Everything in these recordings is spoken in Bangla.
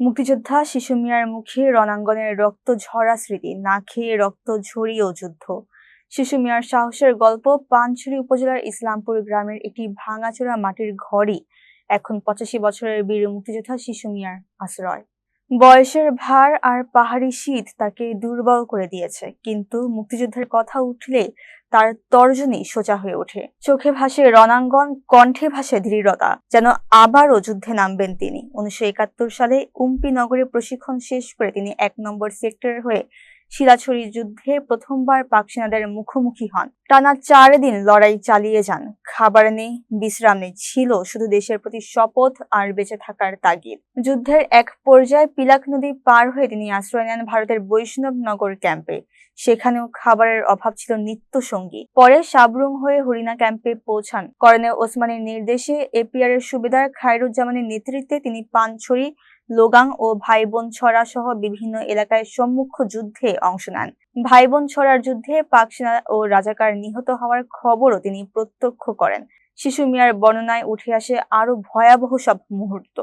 মুক্তিযোদ্ধা শিশু মিয়ার মুখে রণাঙ্গনের রক্ত ঝরা স্মৃতি, না খেয়ে রক্ত ঝরিয়েও যুদ্ধ। শিশু মিয়ার সাহসের গল্প। পানছড়ি উপজেলার ইসলামপুর গ্রামের একটি ভাঙাচোরা মাটির ঘরই এখন 85 বছরের বীর মুক্তিযোদ্ধা শিশু মিয়ার আশ্রয়। বয়সের ভার আর পাহাড়ি শীত তাকে দুর্বল করে দিয়েছে, কিন্তু মুক্তিযুদ্ধের কথা উঠলে তার তর্জনী সোজা হয়ে ওঠে। চোখে ভাসে রণাঙ্গন, কণ্ঠে ভাসে দৃঢ়তা, যেন আবারও যুদ্ধে নামবেন তিনি। 1971 সালে উম্পি নগরে প্রশিক্ষণ শেষ করে তিনি 1 নম্বর সেক্টরের হয়ে শিলাছড়ি যুদ্ধে প্রথমবার পাক সেনাদের মুখোমুখি হন। টানা 4 দিন লড়াই চালিয়ে যান। খাবার নেই, বিশ্রাম নেই, ছিল শুধু দেশের প্রতি শপথ আর বেঁচে থাকার তাগিদ। যুদ্ধের এক পর্যায়ে পিলাক নদী পার হয়ে তিনি আশ্রয় নেন ভারতের বৈষ্ণবনগর ক্যাম্পে। সেখানেও খাবারের অভাব ছিল নিত্য সঙ্গী। পরে সাবরুম হয়ে হরিণা ক্যাম্পে পৌঁছান। কর্নেল ওসমানীর নির্দেশে এপিআর এর সুবেদার খায়রুজ্জামানের নেতৃত্বে তিনি পানছড়ি, লোগাং ও ভাইবোন ছড়া সহ বিভিন্ন এলাকায় সম্মুখ যুদ্ধে অংশ নেন। ভাইবোন ছড়ার যুদ্ধে পাক সেনা ও রাজাকার নিহত হওয়ার খবরও তিনি প্রত্যক্ষ করেন। শিশু মিয়ার বর্ণনায় উঠে আসে আরো ভয়াবহ সব মুহূর্ত।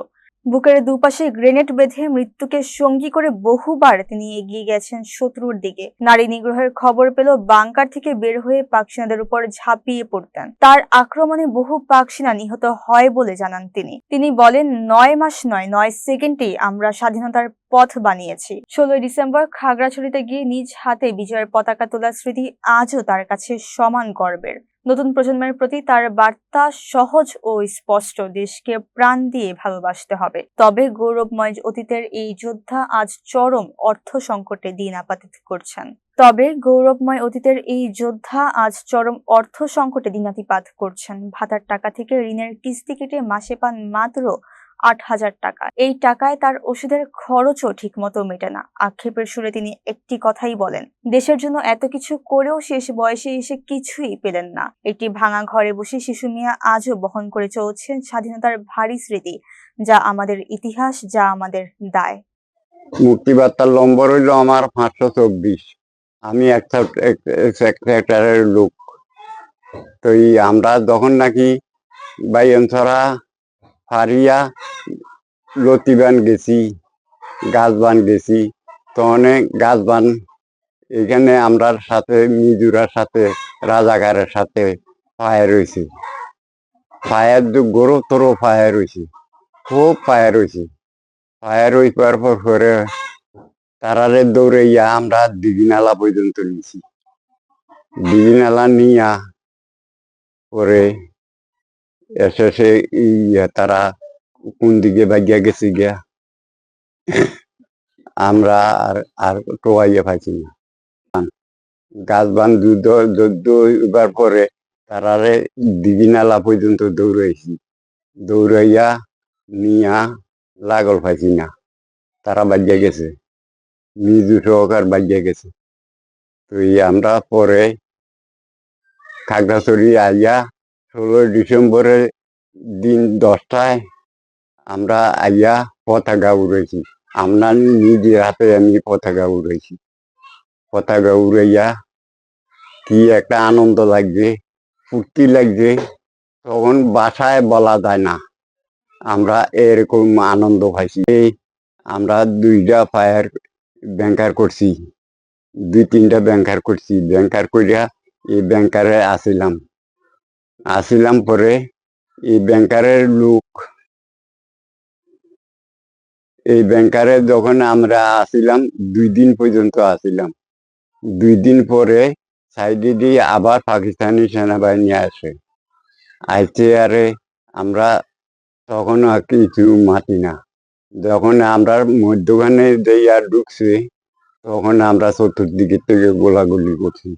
বুকের দুপাশে গ্রেনেড বেঁধে মৃত্যুকে সঙ্গী করে বহুবার তিনি এগিয়ে গেছেন শত্রুর দিকে। নারী নিগ্রহের খবর পেল বাংকার থেকে বের হয়ে পাক সেনাদের উপর ঝাঁপিয়ে পড়তেন। তার আক্রমণে বহু পাক সেনা নিহত হয় বলে জানান তিনি। তিনি বলেন, 9 মাস নয়, 9 সেকেন্ডেই আমরা স্বাধীনতার পথ বানিয়েছি। 16 ডিসেম্বর খাগড়াছড়িতে গিয়ে নিজ হাতে বিজয়ের পতাকা তোলার স্মৃতি আজও তার কাছে সমান গর্বের। নতুন প্রজন্মের প্রতি তার বার্তা সহজ ও স্পষ্ট: দেশকে প্রাণ দিয়ে ভালোবাসতে হবে। তবে গৌরবময় অতীতের এই যোদ্ধা আজ চরম অর্থ সংকটে দিন আপাতিত করছেন। ভাতার টাকা থেকে ঋণের কিস্তি কেটে মাসে পান মাত্র 8,000 টাকা। এই টাকায় তার ওষুধের খরচও ঠিকমতো মেটে না। আক্ষেপের সুরে তিনি একটি কথাই বলেন, দেশের জন্য এত কিছু করেও শেষ বয়সে এসে কিছুই পেলেন না। একটি ভাঙা ঘরে বসে শিশু মিয়া আজও বহন করে চলছেন স্বাধীনতার ভারী স্মৃতি, যা আমাদের ইতিহাস, যা আমাদের দায়। মুক্তিবার্তার নম্বর হইল আমার 524। আমি একটা সেক্রেটারির লোক। তো আমরা যখন নাকি বাইনছড়া, ফারিয়া, লতিবান গেছি, গাছবান গেছি, তখন গাছবান এখানে আমরার সাথে মিজুরার সাথে রাজাকারের সাথে ফায়ার হয়েছে। ফায়ার গুরুতর ফায়ার হয়েছে, খুব ফায়ার হয়েছে। ফায়ার হয়ে পাওয়ার পরে তারারে দৌড়াইয়া আমরা দিঘিনালা পর্যন্ত নিছি। দিঘিনালা নিয়া পরে এসে তারা কোন দিকে বাগিয়া গেছে গিয়া আমরা আর টোয়াইয়া পাইছি না। গাছবান যুদ্ধ হইবার পরে তারারে দিঘিনালা পর্যন্ত দৌড়াইছি। দৌড়াইয়া নিয়া লাগল পাইছি না, তারা বাগিয়া গেছে, মিজু সহকার বাগিয়া গেছে। তো আমরা পরে খাগড়াছড়ি আইয়া 16 ডিসেম্বরের দিন 10টায় আমরা আইয়া পতাকা উড়াইছি। আমরা নিজের হাতে আমি পতাকা উড়াইছি। পতাকা উড়াইয়া কি একটা আনন্দ লাগছে, ফুর্তি লাগছে, তখন বাসায় বলা যায় না। আমরা এরকম আনন্দ পাইছি। আমরা 2টা ফায়ার ব্যাংকার করছি, 2-3টা ব্যাংকার করছি। ব্যাংকার করিয়া এই ব্যাংকারে আসিলাম পরে এই ব্যাংকারের লোক, এই ব্যাংকারে যখন আমরা আসিলাম 2 দিন পর্যন্ত আসিলাম। 2 দিন পরে সাইডে দিয়ে আবার পাকিস্তানি সেনাবাহিনী আসে। আরে আমরা তখন আর কিছু মাতি না। যখন আমরা মধ্যখানে দিয়া ঢুকছে, তখন আমরা চতুর্দিকে থেকে গোলাগুলি করছি।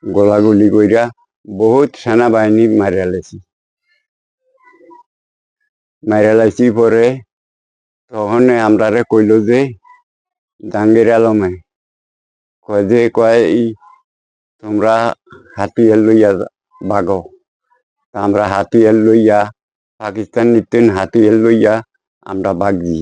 গোলাগুলি কইরা বহুত সেনাবাহিনী মারিয়া লাইছি। পরে তখন আমরা কইল যে জাহাঙ্গীর আলমে কয় তোমরা হাতিয়ার লইয়া ভাগো। আমরা হাতিয়ার লইয়া, পাকিস্তান নিতেন হাতিয়ার লইয়া আমরা ভাগছি।